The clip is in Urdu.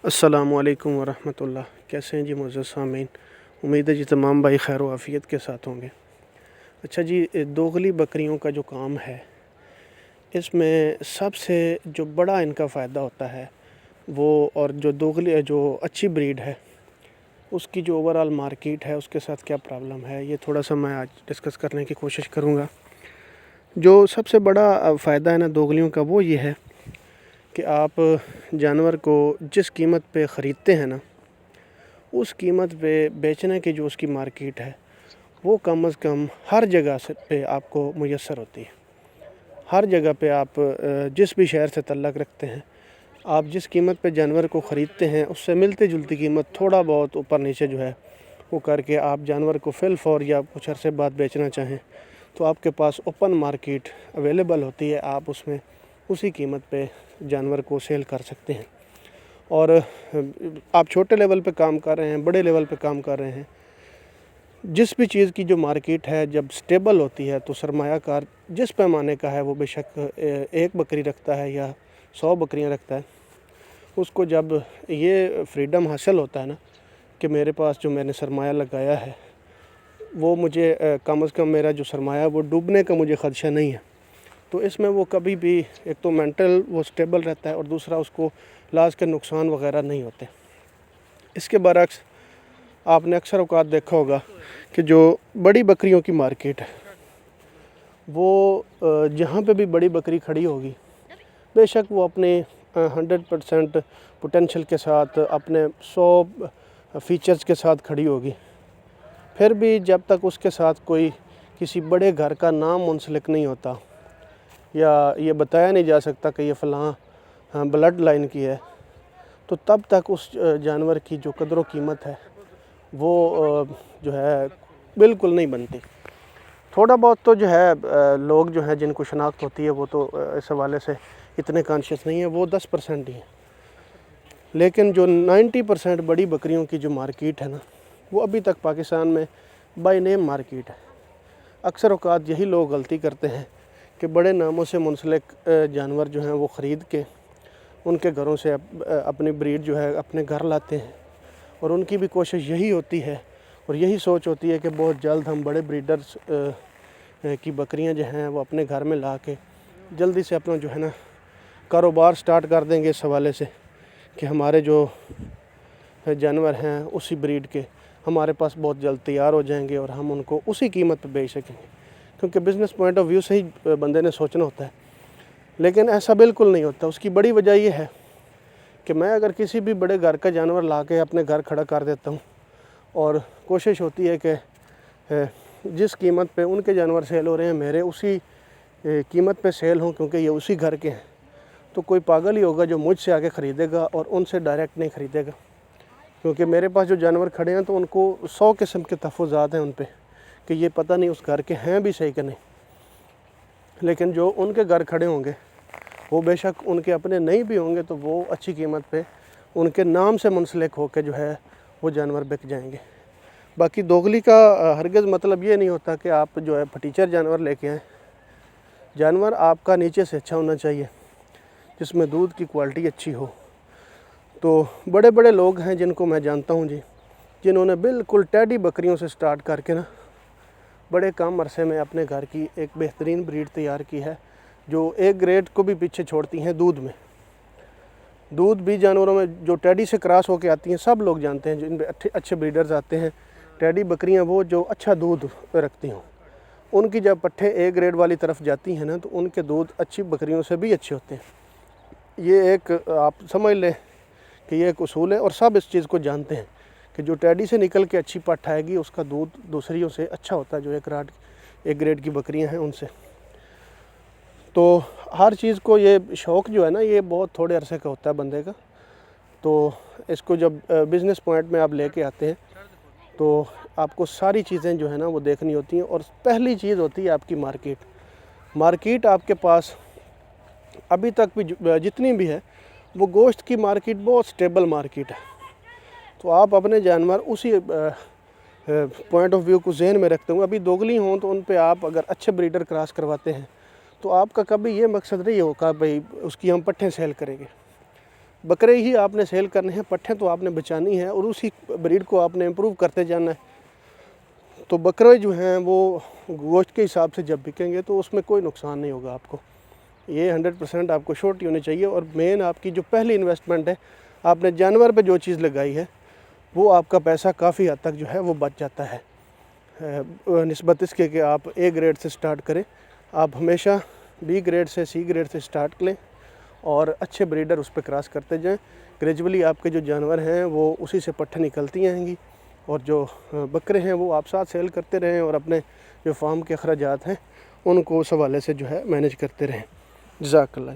السلام علیکم ورحمۃ اللہ۔ کیسے ہیں جی معزز سامعین؟ امید ہے جی تمام بھائی خیر و عافیت کے ساتھ ہوں گے۔ اچھا جی، دوغلی بکریوں کا جو کام ہے، اس میں سب سے جو بڑا ان کا فائدہ ہوتا ہے وہ، اور جو دوغلی جو اچھی بریڈ ہے اس کی جو اوورآل مارکیٹ ہے اس کے ساتھ کیا پرابلم ہے، یہ تھوڑا سا میں آج ڈسکس کرنے کی کوشش کروں گا۔ جو سب سے بڑا فائدہ ہے نا دوغلیوں کا، وہ یہ ہے کہ آپ جانور کو جس قیمت پہ خریدتے ہیں نا، اس قیمت پہ بیچنے کی جو اس کی مارکیٹ ہے وہ کم از کم ہر جگہ سے پہ آپ کو میسر ہوتی ہے۔ ہر جگہ پہ آپ جس بھی شہر سے تعلق رکھتے ہیں، آپ جس قیمت پہ جانور کو خریدتے ہیں اس سے ملتی جلتی قیمت تھوڑا بہت اوپر نیچے جو ہے وہ کر کے آپ جانور کو فی الفور یا کچھ عرصے بعد بیچنا چاہیں تو آپ کے پاس اوپن مارکیٹ اویلیبل ہوتی ہے، آپ اس میں اسی قیمت پہ جانور کو سیل کر سکتے ہیں۔ اور آپ چھوٹے لیول پہ کام کر رہے ہیں، بڑے لیول پہ کام کر رہے ہیں، جس بھی چیز کی جو مارکیٹ ہے جب سٹیبل ہوتی ہے تو سرمایہ کار جس پیمانے کا ہے وہ بے شک ایک بکری رکھتا ہے یا 100 بکریاں رکھتا ہے، اس کو جب یہ فریڈم حاصل ہوتا ہے نا کہ میرے پاس جو میں نے سرمایہ لگایا ہے وہ مجھے کم از کم میرا جو سرمایہ ہے وہ ڈوبنے کا مجھے خدشہ نہیں ہے، تو اس میں وہ کبھی بھی ایک تو مینٹل وہ سٹیبل رہتا ہے اور دوسرا اس کو لاز کے نقصان وغیرہ نہیں ہوتے۔ اس کے برعکس آپ نے اکثر اوقات دیکھا ہوگا کہ جو بڑی بکریوں کی مارکیٹ ہے وہ جہاں پہ بھی بڑی بکری کھڑی ہوگی بے شک وہ اپنے 100% پوٹینشل کے ساتھ، اپنے 100 فیچرز کے ساتھ کھڑی ہوگی، پھر بھی جب تک اس کے ساتھ کوئی کسی بڑے گھر کا نام منسلک نہیں ہوتا یا یہ بتایا نہیں جا سکتا کہ یہ فلاں بلڈ لائن کی ہے، تو تب تک اس جانور کی جو قدر و قیمت ہے وہ جو ہے بالکل نہیں بنتی۔ تھوڑا بہت تو جو ہے لوگ جو ہیں جن کو شناخت ہوتی ہے وہ تو اس حوالے سے اتنے کانشیس نہیں ہیں، وہ 10% ہی ہیں، لیکن جو 90% بڑی بکریوں کی جو مارکیٹ ہے نا وہ ابھی تک پاکستان میں بائی نیم مارکیٹ ہے۔ اکثر اوقات یہی لوگ غلطی کرتے ہیں کہ بڑے ناموں سے منسلک جانور جو ہیں وہ خرید کے ان کے گھروں سے اپنی بریڈ جو ہے اپنے گھر لاتے ہیں، اور ان کی بھی کوشش یہی ہوتی ہے اور یہی سوچ ہوتی ہے کہ بہت جلد ہم بڑے بریڈرز کی بکریاں جو ہیں وہ اپنے گھر میں لا کے جلدی سے اپنا جو ہے نا کاروبار سٹارٹ کر دیں گے، اس حوالے سے کہ ہمارے جو جانور ہیں اسی بریڈ کے ہمارے پاس بہت جلد تیار ہو جائیں گے اور ہم ان کو اسی قیمت پہ بیچ سکیں گے، کیونکہ بزنس پوائنٹ آف ویو سے ہی بندے نے سوچنا ہوتا ہے۔ لیکن ایسا بالکل نہیں ہوتا۔ اس کی بڑی وجہ یہ ہے کہ میں اگر کسی بھی بڑے گھر کا جانور لا کے اپنے گھر کھڑا کر دیتا ہوں اور کوشش ہوتی ہے کہ جس قیمت پہ ان کے جانور سیل ہو رہے ہیں میرے اسی قیمت پہ سیل ہوں، کیونکہ یہ اسی گھر کے ہیں، تو کوئی پاگل ہی ہوگا جو مجھ سے آگے خریدے گا اور ان سے ڈائریکٹ نہیں خریدے گا، کیونکہ میرے پاس جو جانور کھڑے ہیں تو ان کو 100 قسم کے تحفظات ہیں ان پہ کہ یہ پتہ نہیں اس گھر کے ہیں بھی صحیح کہ نہیں۔ لیکن جو ان کے گھر کھڑے ہوں گے وہ بے شک ان کے اپنے نہیں بھی ہوں گے تو وہ اچھی قیمت پہ ان کے نام سے منسلک ہو کے جو ہے وہ جانور بک جائیں گے۔ باقی دوغلی کا ہرگز مطلب یہ نہیں ہوتا کہ آپ جو ہے پھٹیچر جانور لے کے آئیں۔ جانور آپ کا نیچے سے اچھا ہونا چاہیے، جس میں دودھ کی کوالٹی اچھی ہو۔ تو بڑے بڑے لوگ ہیں جن کو میں جانتا ہوں جی، جنہوں نے بالکل ٹیڈی بکریوں سے سٹارٹ کر کے نا بڑے کم عرصے میں اپنے گھر کی ایک بہترین بریڈ تیار کی ہے، جو ایک گریڈ کو بھی پیچھے چھوڑتی ہیں دودھ میں۔ دودھ بھی جانوروں میں جو ٹیڈی سے کراس ہو کے آتی ہیں سب لوگ جانتے ہیں، جن پہ اچھے بریڈرز آتے ہیں ٹیڈی بکریاں، وہ جو اچھا دودھ رکھتی ہوں، ان کی جب پٹھے اے گریڈ والی طرف جاتی ہیں نا تو ان کے دودھ اچھی بکریوں سے بھی اچھے ہوتے ہیں۔ یہ ایک آپ سمجھ لیں کہ یہ ایک اصول ہے، اور سب اس چیز کو جانتے ہیں کہ جو ٹیڈی سے نکل کے اچھی پٹھ آئے گی اس کا دودھ دوسریوں سے اچھا ہوتا ہے، جو ایک گریڈ کی بکریاں ہیں ان سے۔ تو ہر چیز کو یہ شوق جو ہے نا یہ بہت تھوڑے عرصے کا ہوتا ہے بندے کا، تو اس کو جب بزنس پوائنٹ میں آپ لے کے آتے ہیں تو آپ کو ساری چیزیں جو ہے نا وہ دیکھنی ہوتی ہیں، اور پہلی چیز ہوتی ہے آپ کی مارکیٹ آپ کے پاس ابھی تک بھی جتنی بھی ہے وہ گوشت کی مارکیٹ بہت سٹیبل مارکیٹ ہے، تو آپ اپنے جانور اسی پوائنٹ آف ویو کو ذہن میں رکھتے ہوں۔ ابھی دوغلی ہوں تو ان پہ آپ اگر اچھے بریڈر کراس کرواتے ہیں تو آپ کا کبھی یہ مقصد نہیں ہوگا بھئی اس کی ہم پٹھیں سیل کریں گے۔ بکرے ہی آپ نے سیل کرنے ہیں، پٹھیں تو آپ نے بچانی ہے اور اسی بریڈ کو آپ نے امپروو کرتے جانا ہے۔ تو بکرے جو ہیں وہ گوشت کے حساب سے جب بکیں گے تو اس میں کوئی نقصان نہیں ہوگا آپ کو۔ یہ 100% آپ کو شورٹی ہونی چاہیے، اور مین آپ کی جو پہلی انویسٹمنٹ ہے، آپ نے جانور پہ جو چیز لگائی ہے وہ آپ کا پیسہ کافی حد تک جو ہے وہ بچ جاتا ہے، نسبت اس کے کہ آپ A گریڈ سے سٹارٹ کریں۔ آپ ہمیشہ B گریڈ سے C گریڈ سے سٹارٹ لیں اور اچھے بریڈر اس پہ کراس کرتے جائیں۔ گریجولی آپ کے جو جانور ہیں وہ اسی سے پٹھیں نکلتی آئیں گی، اور جو بکرے ہیں وہ آپ ساتھ سیل کرتے رہیں اور اپنے جو فارم کے اخراجات ہیں ان کو اس حوالے سے جو ہے مینیج کرتے رہیں۔ جزاک اللہ۔